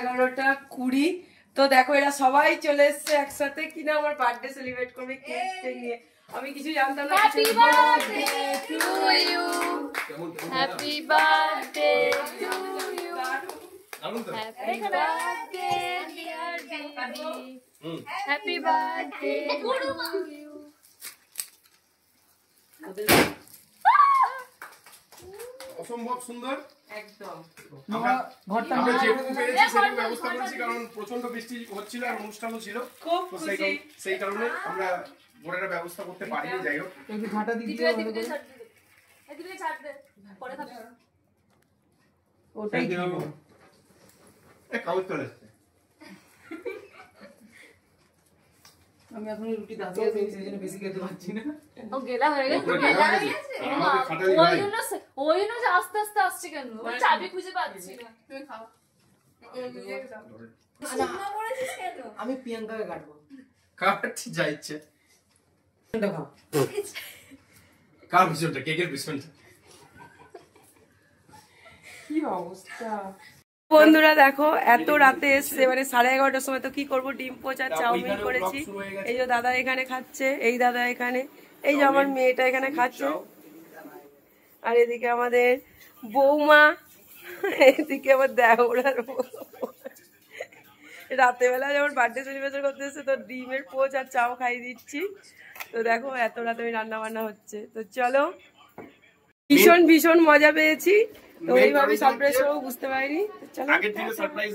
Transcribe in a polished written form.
11:20। তো দেখো এরা সবাই চলে এসছে একসাথে কিনা আমার বার্থডে সেলিব্রেট করবে কেক নিয়ে। আমি কিছু জানতাম না। Happy birthday to you, happy birthday to you, happy birthday dear baby, happy birthday to you. অসম্ভব সুন্দর একদম। আমরা যেটুকু পেরেছি সেটুকু ব্যবস্থা করেছি, কারণ প্রচন্ড বৃষ্টি হচ্ছিল আর অনুষ্ঠানও ছিল, খুব তো খুশি। সেই কারণে আমরা গোটাটা ব্যবস্থা করতে পারিনি। যাই হোক, একটু ঘাটা দিতে হবে। এদিকে ছাড় দে, পরে খাবে। ওটাই থ্যাংক ইউ। কাগজ চলে এসছে। আমি এখন রুটি দাঁড়িয়ে আছি, সেই জন্য বেশি খেতে পারছি না। ও গেলা হয়ে গেছে। আমাদের খাটালি ভাই ওই জন্য যে আস্তে আস্তে আসছে কেন? ওই চাবি খুঁজে পাচ্ছি না। তুমি খাও। আমি প্রিয়াঙ্কাকে কাটবো। কাটছি যা ইচ্ছে। খাও। কার পিছনটা? কেকের পিছনটা। কি অবস্থা বন্ধুরা, দেখো এত রাতে এসছে, মানে 11:30টার সময়। তো কি করবো, ডিম পোচ আর চাউমিন করেছি। এই যে দাদা এখানে খাচ্ছে, এই দাদা এখানে, এই যে আমার মেয়েটা এখানে খাচ্ছে, আর এদিকে আমাদের বৌমা, এদিকে আমার দেওরার রাতে বেলা যেমন বার্থডে সেলিব্রেশন করতে এসছে, তো ডিমের পোচ আর চাও খাইয়ে দিচ্ছি। তো দেখো এত রাতে রান্না বান্না হচ্ছে। তো চলো, ভীষণ ভীষণ মজা পেয়েছি। তো এইভাবে সারপ্রাইজ করবো বুঝতে পারিনি। চলো। আগের দিনে সারপ্রাইজ